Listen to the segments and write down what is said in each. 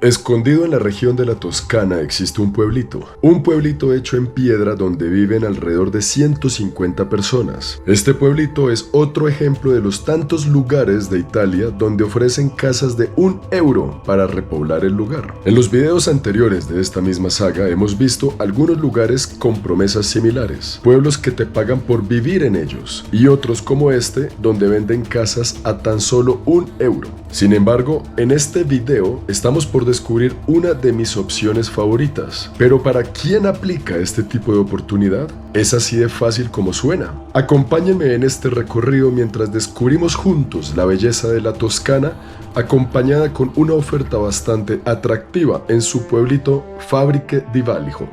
Escondido en la región de la Toscana existe un pueblito hecho en piedra donde viven alrededor de 150 personas. Este pueblito es otro ejemplo de los tantos lugares de Italia donde ofrecen casas de €1 para repoblar el lugar. En los videos anteriores de esta misma saga hemos visto algunos lugares con promesas similares, pueblos que te pagan por vivir en ellos, y otros como este donde venden casas a tan solo €1. Sin embargo, en este video estamos por descubrir una de mis opciones favoritas. Pero ¿para quién aplica este tipo de oportunidad? Es así de fácil como suena. Acompáñenme en este recorrido mientras descubrimos juntos la belleza de la Toscana, acompañada con una oferta bastante atractiva en su pueblito Fabbriche di Vallico.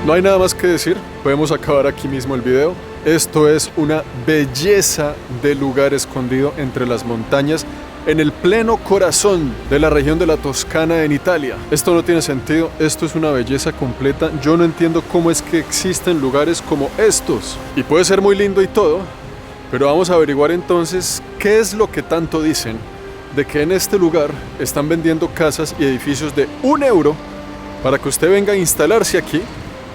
No hay nada más que decir, podemos acabar aquí mismo el video. Esto es una belleza de lugar escondido entre las montañas en el pleno corazón de la región de la Toscana en Italia. Esto no tiene sentido, esto es una belleza completa. Yo no entiendo cómo es que existen lugares como estos. Y puede ser muy lindo y todo, pero vamos a averiguar entonces qué es lo que tanto dicen de que en este lugar están vendiendo casas y edificios de €1 para que usted venga a instalarse aquí,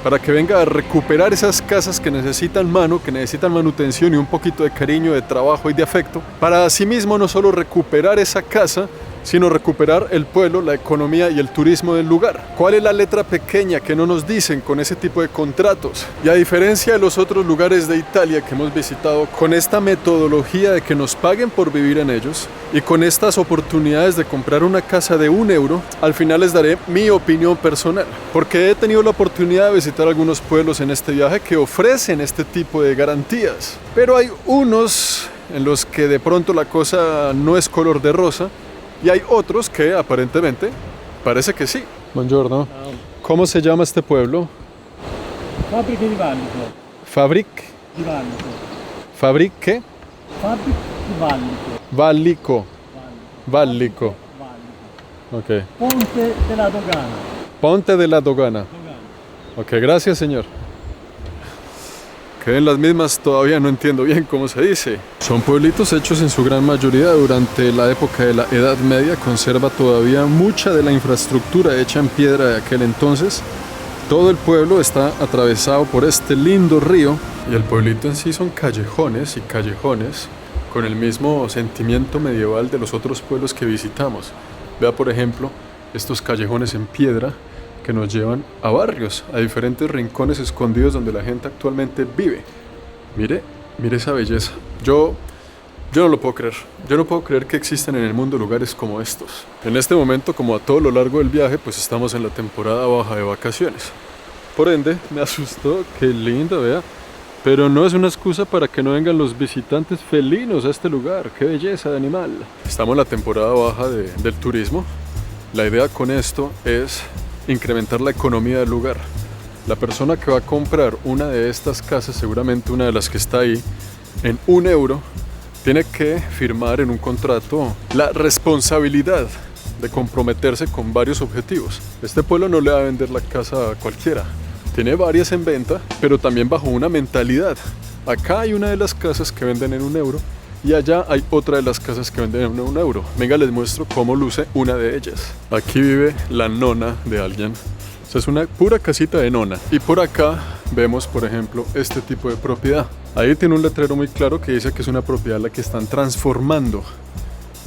para que venga a recuperar esas casas que necesitan que necesitan manutención y un poquito de cariño, de trabajo y de afecto, para asimismo no solo recuperar esa casa, sino recuperar el pueblo, la economía y el turismo del lugar. ¿Cuál es la letra pequeña que no nos dicen con ese tipo de contratos? Y a diferencia de los otros lugares de Italia que hemos visitado, con esta metodología de que nos paguen por vivir en ellos y con estas oportunidades de comprar una casa de €1, al final les daré mi opinión personal, porque he tenido la oportunidad de visitar algunos pueblos en este viaje que ofrecen este tipo de garantías, pero hay unos en los que de pronto la cosa no es color de rosa, y hay otros que aparentemente parece que sí. Buongiorno. ¿Cómo se llama este pueblo? Fabbriche di Vallico. Fabbriche? Di Vallico. ¿Fabbriche? Fabbriche di Vallico. Vallico. Vallico. Vallico. Ok. Ponte della Dogana. Ponte de la Dogana. Ok, gracias, señor. Queden las mismas, todavía no entiendo bien cómo se dice. Son pueblitos hechos en su gran mayoría durante la época de la Edad Media. Conserva todavía mucha de la infraestructura hecha en piedra de aquel entonces. Todo el pueblo está atravesado por este lindo río. Y el pueblito en sí son callejones y callejones con el mismo sentimiento medieval de los otros pueblos que visitamos. Vea, por ejemplo, estos callejones en piedra que nos llevan a barrios, a diferentes rincones escondidos donde la gente actualmente vive. Mire esa belleza. Yo no lo puedo creer. Yo no puedo creer que existan en el mundo lugares como estos. En este momento, como a todo lo largo del viaje, pues estamos en la temporada baja de vacaciones. Por ende, me asustó. Qué lindo, vea. Pero no es una excusa para que no vengan los visitantes felinos a este lugar. Qué belleza de animal. Estamos en la temporada baja del turismo. La idea con esto es incrementar la economía del lugar. La persona que va a comprar una de estas casas, seguramente una de las que está ahí, en €1, tiene que firmar en un contrato la responsabilidad de comprometerse con varios objetivos. Este pueblo no le va a vender la casa a cualquiera. Tiene varias en venta, pero también bajo una mentalidad. Acá hay una de las casas que venden en €1 y allá hay otra de las casas que venden en €1. Venga, les muestro cómo luce una de ellas. Aquí vive la nona de alguien. O sea, es una pura casita de nona. Y por acá vemos, por ejemplo, este tipo de propiedad. Ahí tiene un letrero muy claro que dice que es una propiedad la que están transformando.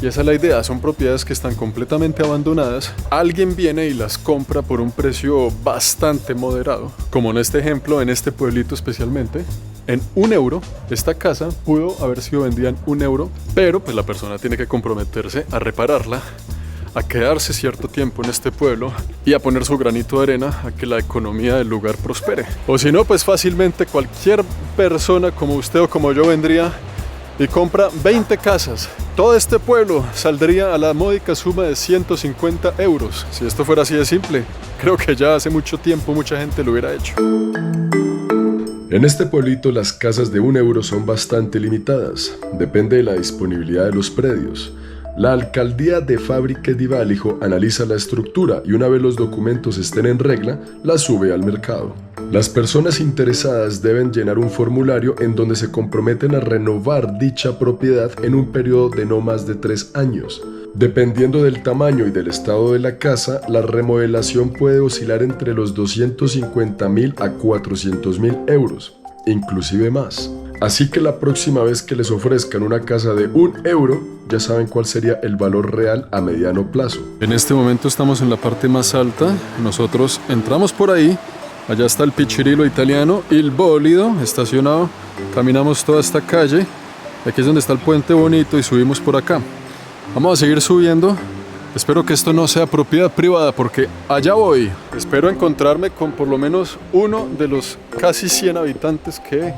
Y esa es la idea, son propiedades que están completamente abandonadas. Alguien viene y las compra por un precio bastante moderado. Como en este ejemplo, en este pueblito especialmente, en €1. Esta casa pudo haber sido vendida en €1, pero pues la persona tiene que comprometerse a repararla, a quedarse cierto tiempo en este pueblo y a poner su granito de arena a que la economía del lugar prospere. O si no, pues fácilmente cualquier persona como usted o como yo vendría y compra 20 casas. Todo este pueblo saldría a la módica suma de 150 euros. Si esto fuera así de simple, creo que ya hace mucho tiempo mucha gente lo hubiera hecho. En este pueblito las casas de 1 euro son bastante limitadas, depende de la disponibilidad de los predios. La alcaldía de Fábrica di Valijo analiza la estructura y una vez los documentos estén en regla, la sube al mercado. Las personas interesadas deben llenar un formulario en donde se comprometen a renovar dicha propiedad en un periodo de no más de 3 años. Dependiendo del tamaño y del estado de la casa, la remodelación puede oscilar entre los 250.000 a 400.000 euros, inclusive más. Así que la próxima vez que les ofrezcan una casa de 1 euro, ya saben cuál sería el valor real a mediano plazo. En este momento estamos en la parte más alta, nosotros entramos por ahí, allá está el Pichirilo italiano, el bólido estacionado, caminamos toda esta calle, aquí es donde está el puente bonito y subimos por acá. Vamos a seguir subiendo, espero que esto no sea propiedad privada porque allá voy. Espero encontrarme con por lo menos uno de los casi 100 habitantes que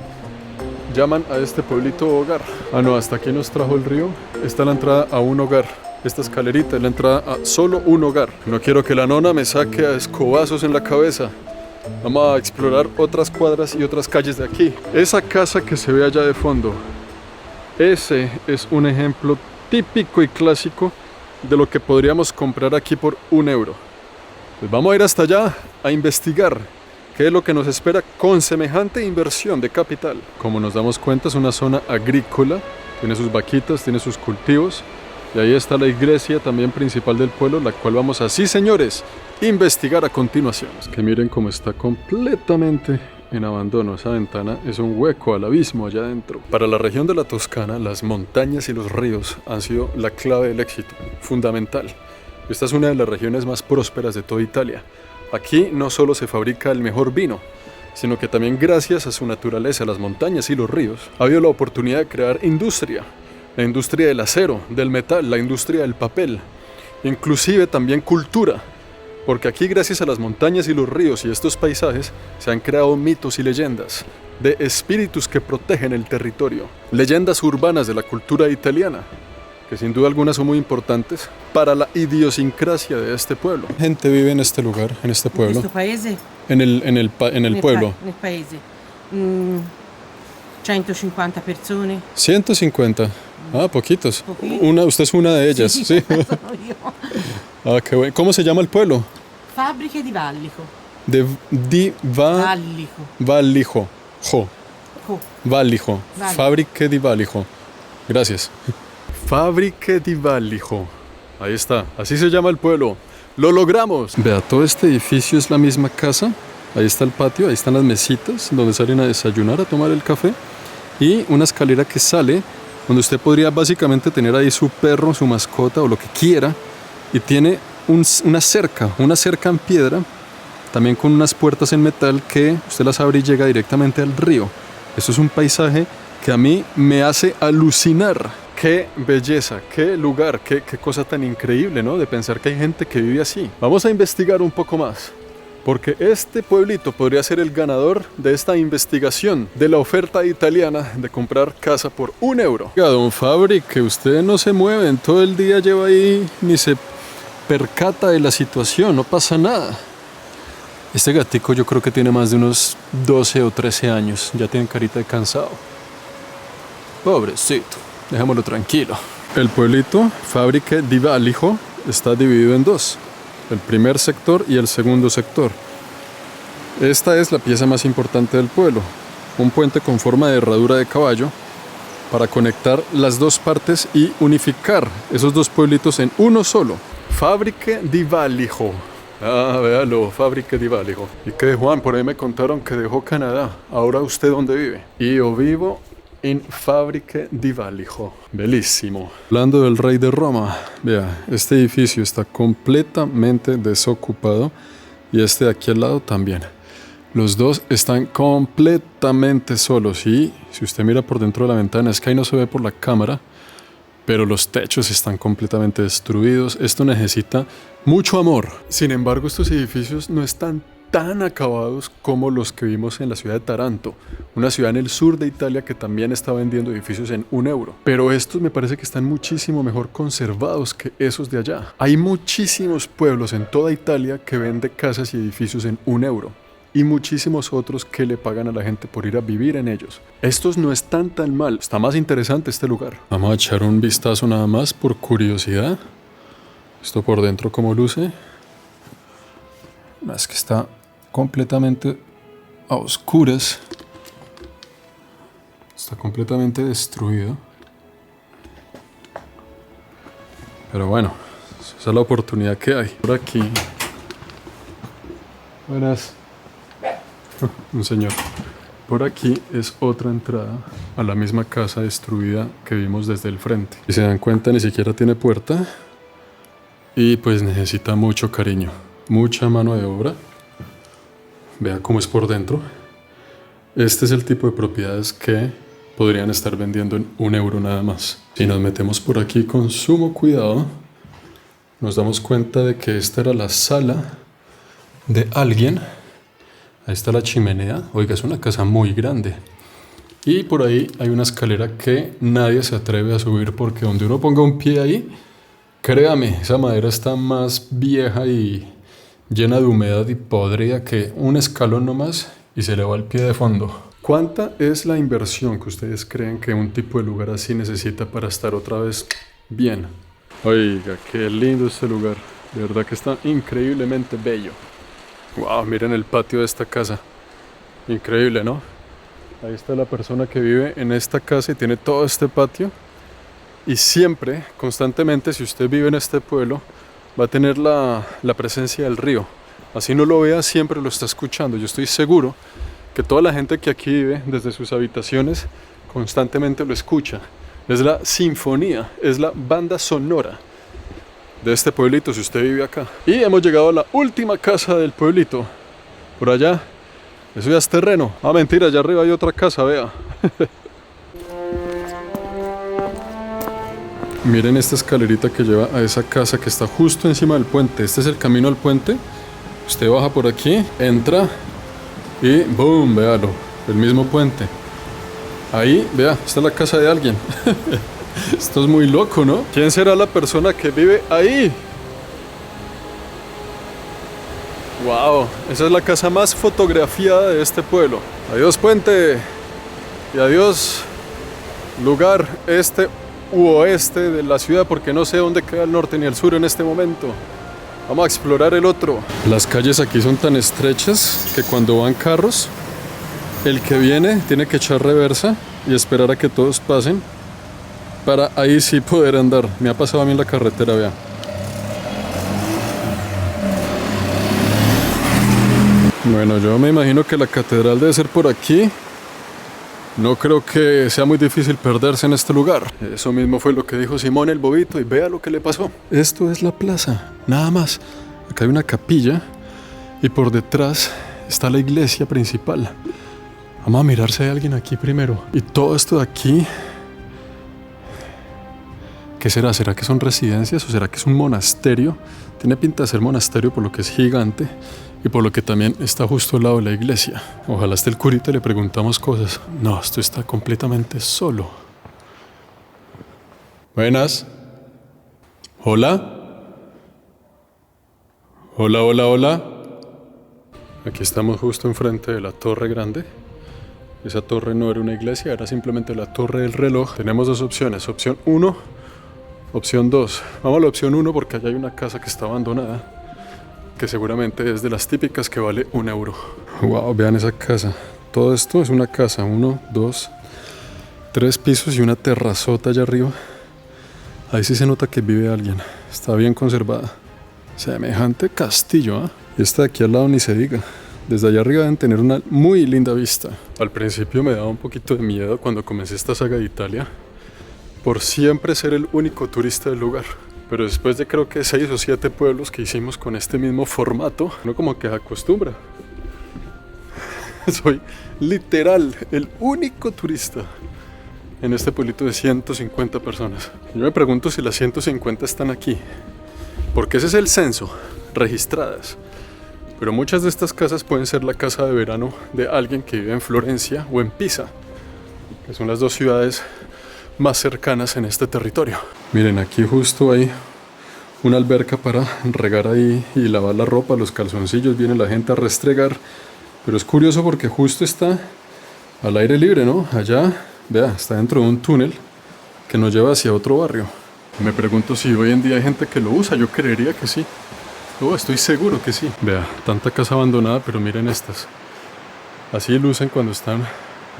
llaman a este pueblito hogar. Ah no, hasta aquí nos trajo el río, está la entrada a un hogar. Esta escalerita es la entrada a solo un hogar. No quiero que la nona me saque a escobazos en la cabeza. Vamos a explorar otras cuadras y otras calles de aquí. Esa casa que se ve allá de fondo, ese es un ejemplo típico y clásico de lo que podríamos comprar aquí por 1 euro. Pues vamos a ir hasta allá a investigar qué es lo que nos espera con semejante inversión de capital. Como nos damos cuenta, es una zona agrícola, tiene sus vaquitas, tiene sus cultivos, y ahí está la iglesia también principal del pueblo, la cual vamos a, sí señores, investigar a continuación. Es que miren cómo está completamente en abandono. Esa ventana es un hueco al abismo allá adentro. Para la región de la Toscana, las montañas y los ríos han sido la clave del éxito, fundamental. Esta es una de las regiones más prósperas de toda Italia. Aquí no solo se fabrica el mejor vino, sino que también gracias a su naturaleza, las montañas y los ríos, ha habido la oportunidad de crear industria. La industria del acero, del metal, la industria del papel, inclusive también cultura. Porque aquí gracias a las montañas y los ríos y estos paisajes se han creado mitos y leyendas de espíritus que protegen el territorio. Leyendas urbanas de la cultura italiana, que sin duda alguna son muy importantes para la idiosincrasia de este pueblo. Gente vive en este lugar, en este pueblo. ¿En este paese? En el pueblo. En el paese. 150 persone. 150. Ah, poquitos. Poquito. Usted es una de ellas, sí. Sono io. Ah, qué bueno. ¿Cómo se llama el pueblo? Fabbriche di Vallico. Vallijo. Vallico. Vallijo. Vallico. Fábrica di Vallijo. Gracias. Fábrica di Vallijo. Ahí está. Así se llama el pueblo. ¡Lo logramos! Vea, todo este edificio es la misma casa. Ahí está el patio, ahí están las mesitas donde salen a desayunar, a tomar el café. Y una escalera que sale, donde usted podría básicamente tener ahí su perro, su mascota o lo que quiera. Y tiene una cerca en piedra, también con unas puertas en metal que usted las abre y llega directamente al río. Esto es un paisaje que a mí me hace alucinar. Qué belleza, qué lugar, qué cosa tan increíble, ¿no? De pensar que hay gente que vive así. Vamos a investigar un poco más, porque este pueblito podría ser el ganador de esta investigación de la oferta italiana de comprar casa por 1 euro. Oiga, don Fabri, que usted no se mueve, en todo el día lleva ahí, ni se percata de la situación, no pasa nada. Este gatico yo creo que tiene más de unos 12 o 13 años, ya tiene carita de cansado. Pobrecito, dejémoslo tranquilo. El pueblito, Fábrica di Vallijo, está dividido en dos. El primer sector y el segundo sector. Esta es la pieza más importante del pueblo, un puente con forma de herradura de caballo para conectar las dos partes y unificar esos dos pueblitos en uno solo. Fábrica di Vallijo. Ah, véalo, Fábrica di Vallijo. ¿Y qué, Juan? Por ahí me contaron que dejó Canadá. ¿Ahora usted dónde vive? Y yo vivo en Fábrica di Vallijo. Bellísimo. Hablando del rey de Roma, vea, este edificio está completamente desocupado y este de aquí al lado también. Los dos están completamente solos y si usted mira por dentro de la ventana, es que ahí no se ve por la cámara, pero los techos están completamente destruidos. Esto necesita mucho amor. Sin embargo, estos edificios no están tan acabados como los que vimos en la ciudad de Taranto, una ciudad en el sur de Italia que también está vendiendo edificios en 1 euro. Pero estos me parece que están muchísimo mejor conservados que esos de allá. Hay muchísimos pueblos en toda Italia que venden casas y edificios en 1 euro. y muchísimos otros que le pagan a la gente por ir a vivir en ellos. Estos no están tan mal, está más interesante este lugar. Vamos a echar un vistazo nada más por curiosidad. Esto por dentro cómo luce. Es que está completamente a oscuras. Está completamente destruido. Pero bueno, esa es la oportunidad que hay. Por aquí. Buenas. Un señor. Por aquí es otra entrada a la misma casa destruida que vimos desde el frente. Si se dan cuenta, ni siquiera tiene puerta. Y pues necesita mucho cariño. Mucha mano de obra. Vea cómo es por dentro. Este es el tipo de propiedades que podrían estar vendiendo en €1 nada más. Si nos metemos por aquí con sumo cuidado, nos damos cuenta de que esta era la sala de alguien. Ahí está la chimenea. Oiga, es una casa muy grande. Y por ahí hay una escalera que nadie se atreve a subir porque donde uno ponga un pie ahí, créame, esa madera está más vieja y llena de humedad y podrida que un escalón nomás y se le va el pie de fondo. ¿Cuánta es la inversión que ustedes creen que un tipo de lugar así necesita para estar otra vez bien? Oiga, qué lindo este lugar. De verdad que está increíblemente bello. Wow, miren el patio de esta casa. Increíble, ¿no? Ahí está la persona que vive en esta casa y tiene todo este patio. Y siempre, constantemente, si usted vive en este pueblo, va a tener la presencia del río. Así no lo vea, siempre lo está escuchando. Yo estoy seguro que toda la gente que aquí vive, desde sus habitaciones, constantemente lo escucha. Es la sinfonía, es la banda sonora de este pueblito, si usted vive acá. Y hemos llegado a la última casa del pueblito. Por allá, eso ya es terreno. Ah, mentira, allá arriba hay otra casa, vea. Miren esta escalerita que lleva a esa casa que está justo encima del puente. Este es el camino al puente. Usted baja por aquí, entra y ¡boom! Véalo, el mismo puente. Ahí, vea, esta es la casa de alguien. Esto es muy loco, ¿no? ¿Quién será la persona que vive ahí? ¡Wow! Esa es la casa más fotografiada de este pueblo. Adiós puente. Y adiós lugar este u oeste de la ciudad, porque no sé dónde queda el norte ni el sur en este momento. Vamos a explorar el otro. Las calles aquí son tan estrechas que cuando van carros, el que viene tiene que echar reversa y esperar a que todos pasen para ahí sí poder andar. Me ha pasado a mí en la carretera, vea. Bueno, yo me imagino que la catedral debe ser por aquí. No creo que sea muy difícil perderse en este lugar. Eso mismo fue lo que dijo Simón el Bobito y vea lo que le pasó. Esto es la plaza, nada más. Acá hay una capilla y por detrás está la iglesia principal. Vamos a mirar si hay alguien aquí primero. Y todo esto de aquí, ¿qué será? ¿Será que son residencias o será que es un monasterio? Tiene pinta de ser monasterio por lo que es gigante y por lo que también está justo al lado de la iglesia. Ojalá esté el curita y le preguntamos cosas. No, esto está completamente solo. Buenas. Hola. Hola, hola, hola. Aquí estamos justo enfrente de la torre grande. Esa torre no era una iglesia, era simplemente la torre del reloj. Tenemos dos opciones, opción 1, opción 2. Vamos a la opción 1 porque allá hay una casa que está abandonada, que seguramente es de las típicas que vale €1. Wow, vean esa casa. Todo esto es una casa, 1, 2, 3 pisos y una terrazota allá arriba. Ahí sí se nota que vive alguien, está bien conservada. Semejante castillo, ¿eh? Y esta de aquí al lado ni se diga. Desde allá arriba deben tener una muy linda vista. Al principio me daba un poquito de miedo cuando comencé esta saga de Italia, por siempre ser el único turista del lugar. Pero después de creo que 6 o 7 pueblos que hicimos con este mismo formato, uno como que se acostumbra. Soy literal el único turista en este pueblito de 150 personas. Yo me pregunto si las 150 están aquí, porque ese es el censo, registradas. Pero muchas de estas casas pueden ser la casa de verano de alguien que vive en Florencia o en Pisa, que son las dos ciudades más cercanas en este territorio. Miren, aquí justo hay una alberca para regar ahí y lavar la ropa, los calzoncillos. Viene la gente a restregar Pero es curioso porque justo está al aire libre, ¿no? Allá, vea, está dentro de un túnel que nos lleva hacia otro barrio. Me pregunto si hoy en día hay gente que lo usa. Yo creería que sí. Estoy seguro que sí. Vea, tanta casa abandonada, pero miren estas. Así lucen cuando están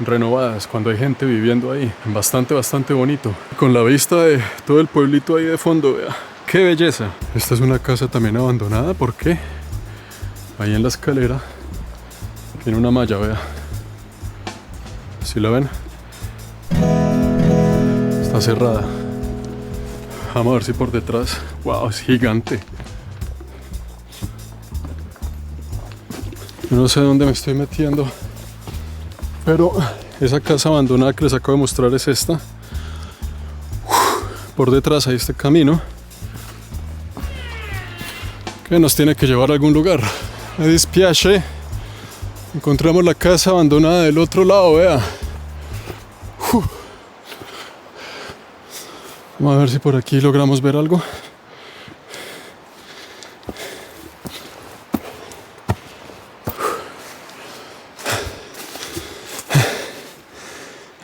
renovadas, cuando hay gente viviendo ahí. Bastante bonito. Con la vista de todo el pueblito ahí de fondo, vea. ¡Qué belleza! Esta es una casa también abandonada. ¿Por qué? Ahí en la escalera tiene una malla, vea. ¿Sí la ven? Está cerrada. Vamos a ver si por detrás. ¡Wow! Es gigante. Yo no sé dónde me estoy metiendo, pero esa casa abandonada que les acabo de mostrar es esta. Por detrás hay este camino que nos tiene que llevar a algún lugar. Me dispiace. Encontramos la casa abandonada del otro lado, vea. Vamos a ver si por aquí logramos ver algo.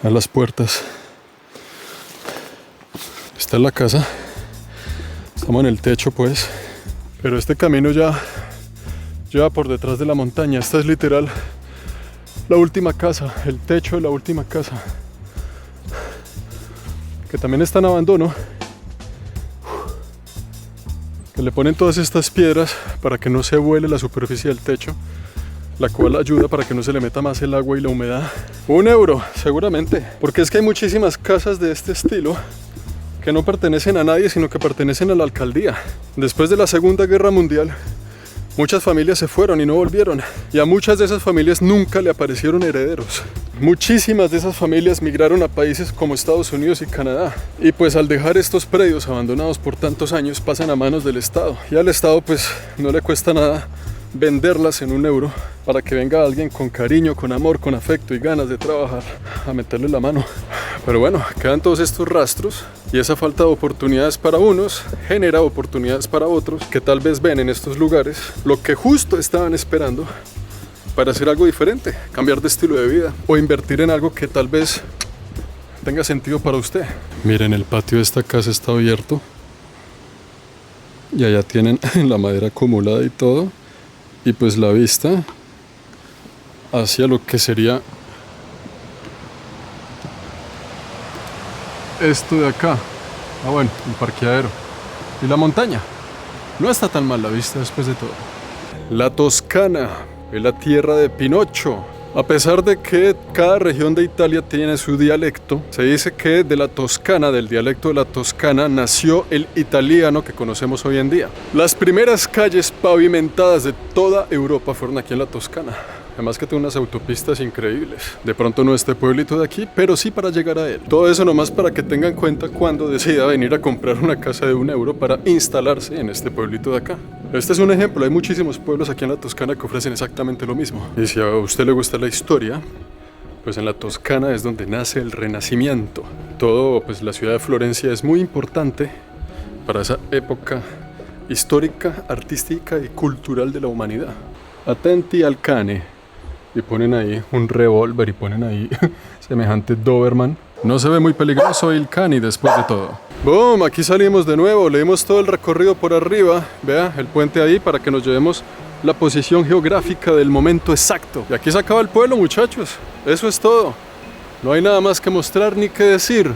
A las puertas. Esta es la casa. Estamos en el techo, pues. Pero este camino ya lleva por detrás de la montaña. Esta es literal la última casa, el techo de la última casa, que también está en abandono, que le ponen todas estas piedras para que no se vuele la superficie del techo, la cual ayuda para que no se le meta más el agua y la humedad. €1, seguramente, porque es que hay muchísimas casas de este estilo que no pertenecen a nadie, sino que pertenecen a la alcaldía. Después de la Segunda Guerra Mundial, muchas familias se fueron y no volvieron, y a muchas de esas familias nunca le aparecieron herederos. Muchísimas de esas familias migraron a países como Estados Unidos y Canadá, y pues al dejar estos predios abandonados por tantos años pasan a manos del Estado, y al Estado pues no le cuesta nada venderlas en €1 para que venga alguien con cariño, con amor, con afecto y ganas de trabajar a meterle la mano. Pero bueno, quedan todos estos rastros, y esa falta de oportunidades para unos genera oportunidades para otros que tal vez ven en estos lugares lo que justo estaban esperando para hacer algo diferente, cambiar de estilo de vida o invertir en algo que tal vez tenga sentido para usted. Miren, el patio de esta casa está abierto y allá tienen la madera acumulada y todo, y pues la vista hacia lo que sería esto de acá. Bueno, el parqueadero y la montaña. No está tan mal la vista después de todo. La Toscana es la tierra de Pinocho. A pesar de que cada región de Italia tiene su dialecto, se dice que de la Toscana, del dialecto de la Toscana, nació el italiano que conocemos hoy en día. Las primeras calles pavimentadas de toda Europa fueron aquí en la Toscana. Además que tiene unas autopistas increíbles. De pronto no este pueblito de aquí, pero sí para llegar a él. Todo eso nomás para que tengan en cuenta cuando decida venir a comprar una casa de €1 para instalarse en este pueblito de acá. Este es un ejemplo. Hay muchísimos pueblos aquí en la Toscana que ofrecen exactamente lo mismo. Y si a usted le gusta la historia, pues en la Toscana es donde nace el Renacimiento. Todo, pues la ciudad de Florencia es muy importante para esa época histórica, artística y cultural de la humanidad. Attenti al cane. Y ponen ahí un revólver y ponen ahí semejante Doberman. No se ve muy peligroso el cani después de todo. ¡Boom! Aquí salimos de nuevo. Le dimos todo el recorrido por arriba. Vea, el puente ahí para que nos llevemos la posición geográfica del momento exacto. Y aquí se acaba el pueblo, muchachos. Eso es todo. No hay nada más que mostrar ni que decir.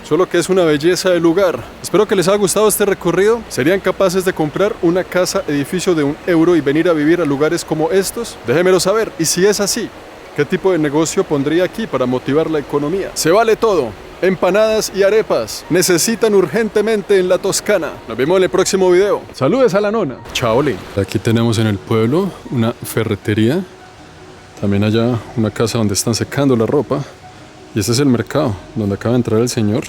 Solo que es una belleza de lugar. Espero que les haya gustado este recorrido. ¿Serían capaces de comprar una casa, edificio de €1 y venir a vivir a lugares como estos? Déjenmelo saber. Y si es así, ¿qué tipo de negocio pondría aquí para motivar la economía? Se vale todo. Empanadas y arepas necesitan urgentemente en la Toscana. Nos vemos en el próximo video. Saludes a la nona. Chaole. Aquí tenemos en el pueblo una ferretería. También allá una casa donde están secando la ropa. Y este es el mercado donde acaba de entrar el señor.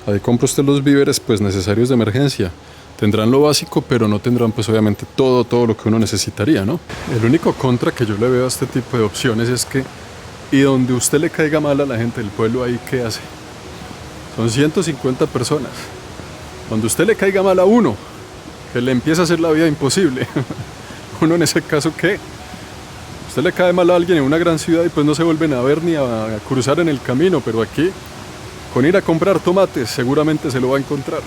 Ahí compra usted los víveres pues necesarios de emergencia. Tendrán lo básico, pero no tendrán pues obviamente todo lo que uno necesitaría, ¿no? El único contra que yo le veo a este tipo de opciones es que, y donde usted le caiga mal a la gente del pueblo, ahí ¿qué hace? Son 150 personas. Donde usted le caiga mal a uno, que le empieza a hacer la vida imposible. Uno en ese caso, ¿qué? Usted le cae mal a alguien en una gran ciudad y pues no se vuelven a ver ni a cruzar en el camino, pero aquí, con ir a comprar tomates, seguramente se lo va a encontrar.